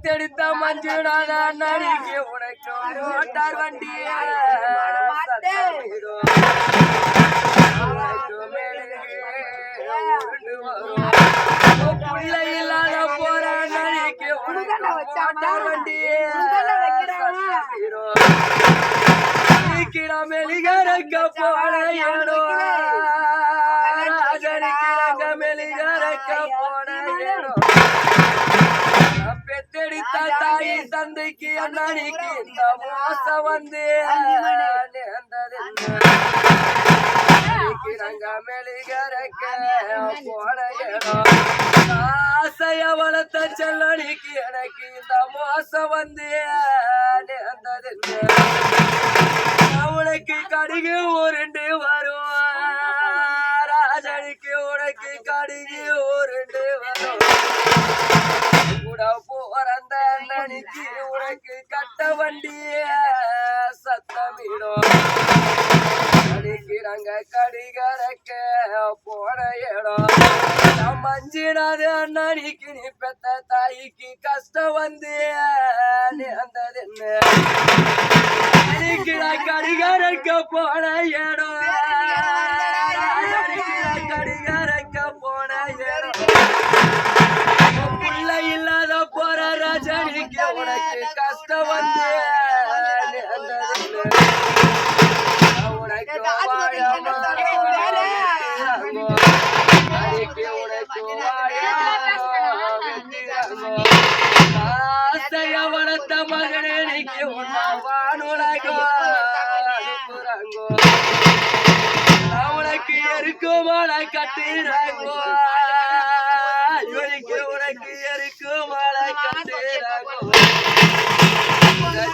வளர்த்தெடுத்த மஞ்சுநாத அண்ணனுக்கு உனக்கு மோட்டார் வண்டிய பிள்ளை இல்லாத போற அண்ணனுக்கு உனக்கு மோட்டார் வண்டிய மெலிகரக்க போன ஏனோ ராஜனிக்கு மெலிகரக்க போன ஏனோ பெத்தெடுத்த தாய் தந்தைக்கு அண்ணனுக்கு இந்த மோசம் வந்து நாங்க மெலிகரக்க போன ஏனோ ஆசைய வளர்த்த செல்லனிக்கு எனக்கு இந்த மோசம் வந்து உனக்கு கடுகு உருண்டு வரும் ராஜனுக்கு உனக்கு கடுகு உருண்டு வரும் கூட போறந்த அண்ணனுக்கு உனக்கு கட்ட வண்டிய சத்தமிடும் அன்னைக்கு நாங்க கடிகரக்க போன இடம் மஞ்சினாது அண்ணனுக்கு நீ பெத்த தாய்க்கு கஷ்டம் வந்து நேர்ந்தது என்ன கடிகாரக்க போன இடம் கடிகாரக்க போன இடம் பிள்ளை இல்லாத போற ரஜனிக்கு உனக்கு கஷ்டம் வந்து உனக்கு ஆசைய வளர்த்த மகனேக்கு வானுலகோ உனக்கு இருக்குமான கட்டுறாங்கோ இவனுக்கு உனக்கு இருக்குமான கட்டுறாங்கோ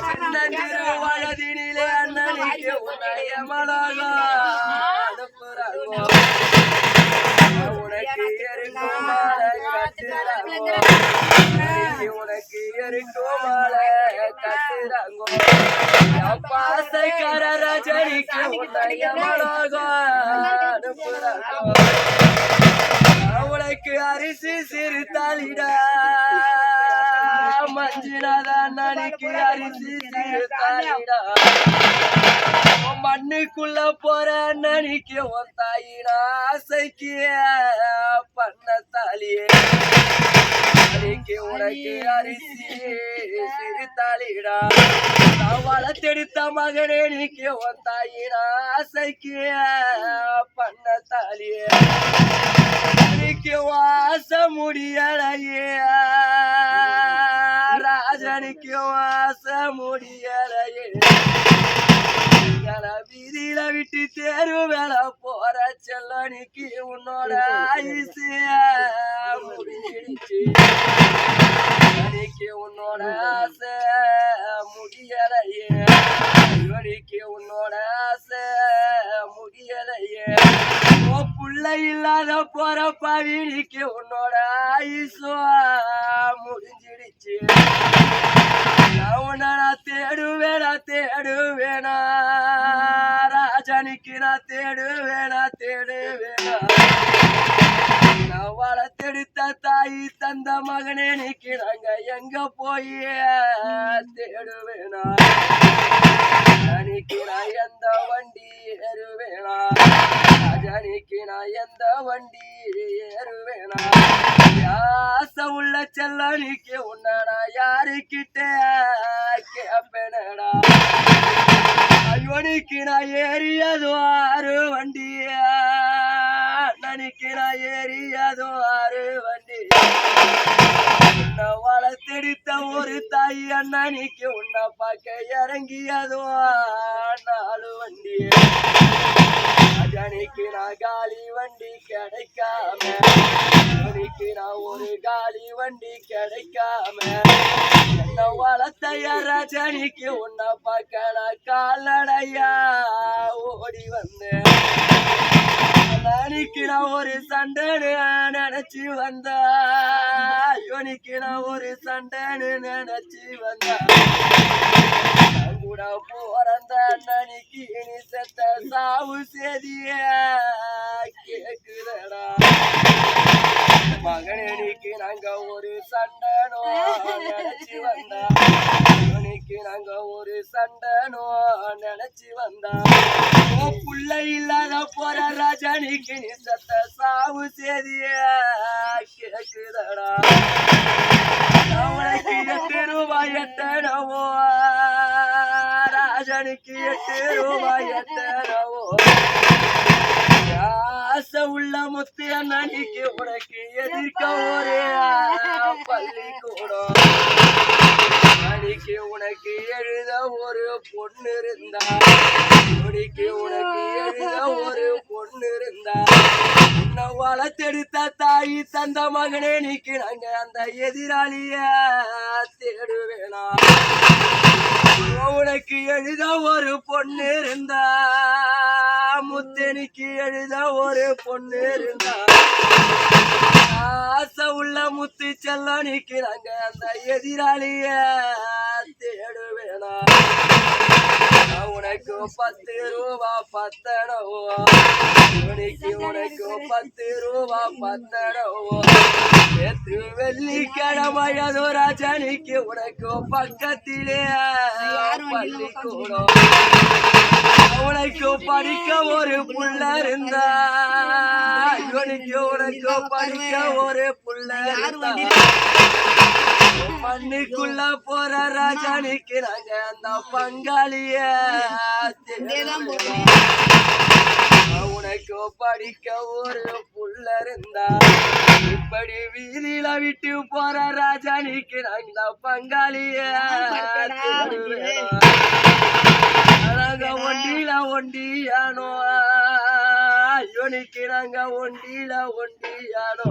சின்ன திரு வயதினிலே அண்ணனுக்கு உன்னைய மலகோ அனுப்புறாங்கோ உனக்கு இருக்குமான கட்டுறாங்கோ உனக்கு இருக்குமான கட்டுறாங்கோ பாசைக்கார ரஜனிக்கு உன்னைய மலகோ அனுப்புறாங்கோ உனக்கு அரிசி சிறுத்தாளிடா மஞ்சுநாத அண்ணனுக்கு அரிசி சிறுத்தாளிடா மண்ணுக்குள்ள போற அண்ணனுக்கு உன் தாயினா ஆசைக்கு பண்ண தாலியே அன்னைக்கு உனக்கு அரிசி சிறுத்தாளிடா வளர்த்தெடுத்த மகனே நீக்கு உன் தாயினா ஆசைக்கு பண்ண தாலியே அன்னைக்கு வாச முடியலையே ராஜனுக்கு வாச முடியலையே வீதியில விட்டு தேர்வு வேலை போற செல்லனிக்கு உன்னோட ஆயுசு முடிஞ்சிடுச்சு அன்னைக்கு உன்னோட ஆசை முடியலையே இவனுக்கு உன்னோட ஆசை முடியலையே புள்ளை இல்லாத போற பவினிக்கு உன்னோட ஆயுசு முடிஞ்சிடுச்சு உன்னை நான் தேடுவேனா ராஜனிக்கு நான் தேடுவேனா நான் வளர்த்தெடுத்த தாய் தந்த மகனே நீக்கு நாங்க எங்க போய் தேடுவேனா அன்னைக்கு நான் எந்த வண்டி ஏறுவேனா ராஜனிக்கு நான் எந்த வண்டி ஏறுவேனா ஆசை உள்ள செல்லனிக்கு உன்னை நான் யாருக்கிட்ட கேப்பேனடா ஐயோனிக்கு நான் ஏறியதோ ஆறு வண்டிய அண்ணனுக்கு நான் ஏறியதோ ஆறு வண்டி உன்னை வளர்த்தெடுத்த ஒரு தாய் அண்ணனுக்கு உன்னை பார்க்க இறங்கியதோ 4 வண்டி அன்னைக்கு நான் காலி வண்டி கிடைக்காம அன்னைக்கு நான் ஒரு காலி வண்டி கிடைக்காம என்ன வளர்த்த ரஜனிக்கு உன்னை பார்க்க நான் கால்நடையா ஓடி வந்தேன் அன்னைக்கு நான் ஒரு சண்டைன்னு நினைச்சு வந்தா இவனுக்கு நான் ஒரு சண்டைன்னு நினைச்சு வந்தா கூட போறந்த அன்னைக்கு நீ செத்த சாவு செய்திய கேக்குறடா மகனே நாங்க ஒரு சண்டனோ நினைச்சு வந்தா இவனுக்கு நாங்க ஒரு சண்டனோ நினைச்சு வந்தா புள்ள இல்லாத போற ராஜானிக்கு நீ சத்த சாவு செய்திய கேக்குதடா அவனுக்கு 8 ரூபாய் எட்டனவோ ராஜானிக்கு 8 ரூபாய் எட்டனவோ ஆசை உள்ள முத்து அண்ணனிக்கு உனக்கு எதிர்க்க ஒரே பள்ளிக்கூடம் அன்னைக்கு உனக்கு எழுத ஒரு பொண்ணு இருந்தா உனக்கு எழுத ஒரு பொண்ணு இருந்தா உன்னை வளர்த்தெடுத்த தாய் தந்த மகனே நீக்கு நாங்க அந்த எதிராளிய தேடுவேனா உனக்கு எழுத ஒரு பொண்ணு இருந்தா முத்தனிக்கு எழுத ஒரு பொண்ணு இருந்தா ஆசை உள்ள முத்து செல்லம் நிக்கிறாங்க அந்த எதிராளிய தேடுவேனா உனக்கு 10 ரூபா பத்தனவோ உனக்கு 10 ரூபா பத்தனவோ நேற்று வெள்ளிக்கிழமையதோ ராஜானிக்கு உனக்கு பக்கத்திலே பள்ளிக்கூடம் உனக்கு படிக்க ஒரு புள்ள இருந்தா உனக்கு படிக்க ஒரு புள்ள இருந்தா மண்ணுக்குள்ள போற ராஜானிக்கு நாங்க அந்த பங்காளிய உனக்கு படிக்க ஒரு புள்ள இருந்தா இப்படி வீதியில விட்டு போற ராஜானிக்கு நாங்க பங்காளிய ஒண்டியானோ இவனுக்கு நாங்க ஒண்டியானோ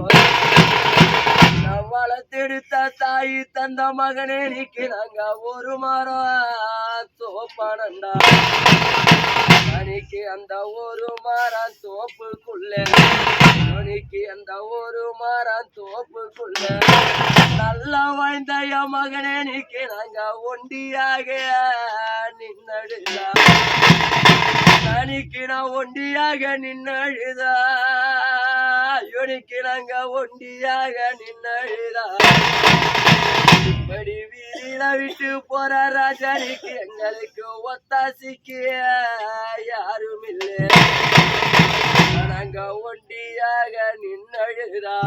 வளர்த்தெடுத்த தாய் தந்த மகனே நீக்கு நாங்க ஒரு மரம் தோப்பானண்டா அன்னைக்கு அந்த ஒரு மரம் தோப்புக்குள்ள உனக்கு அந்த ஒரு மரம் தோப்புக்குள்ள நல்லா வாழ்ந்த என் மகனே நீக்கு நாங்க ஒண்டியாக நின்னழுதா அன்னைக்கு நான் ஒண்டியாக நின்னழுதா இவனுக்கு நாங்க ஒண்டியாக நின்னழுதா இப்படி வீதியில விட்டு போற ராஜானிக்கு எங்களுக்கு ஒத்தாசிக்கு யாரும் இல்லை நாங்க ஒண்டியாக நின்னழுதா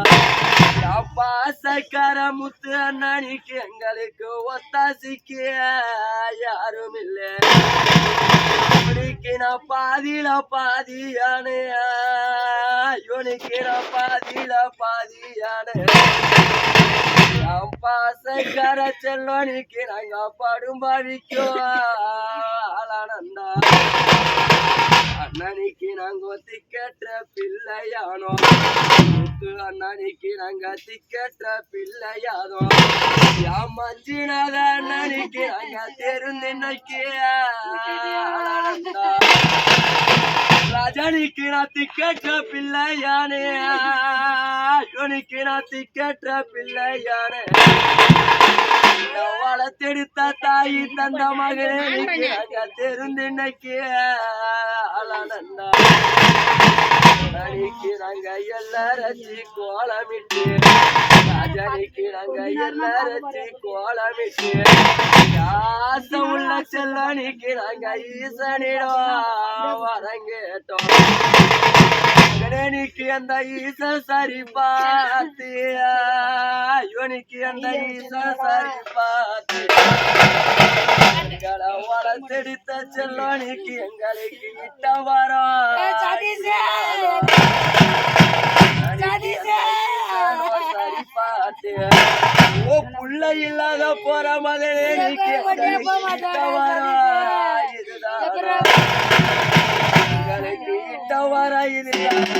பாசக்கார முத்து அண்ணனிக்கு எங்களுக்கு ஒத்தாசிக்கு யாரும் இல்லை நான் பாதியில பாதியானே இவனுக்கு நான் பாதியில பாதியானே பாசக்கார செல்வனுக்கு நாங்க படும்பாடிக்கும் ஆளானந்தா அண்ணனிக்கு நாங்க திக்கற்ற பிள்ளையானோ அண்ணனிக்கு நாங்க திக்கற்ற பிள்ளையானோ மஞ்சினாத அண்ணனிக்கு நாங்க தெரிந்தின்னைக்கு ராஜானிக்கு நான் திக்கற்ற பிள்ளையானே இவனுக்கு நான் திக்கற்ற பிள்ளையானே வளர்த்தெடுத்த தாய் தந்த மகனே தெரிந்தின்னைக்கு ஆளானந்தா ராஜானிக்கு நாங்க எல்லாரச்சி கோலமிட்டு ராஜானிக்கு நாங்க எல்லாரச்சி கோலமிட்டு ஆசை உள்ள செல்லனிக்கு நாங்க ஈசனிடம் வரங்கேட்டோம் கணேனிக்கு அந்த ஈச சரி பார்த்து இவனுக்கு அந்த ஈச சரி பார்த்து எங்களை வளர்த்தெடுத்த செல்லனிக்கு எங்களுக்கு இட்ட வரோம் சரி பார்த்து ஓ புள்ள இல்லாத போற மகனே இட்ட வரோம் இதுதான் எங்களுக்கு இட்ட வர இதுதான்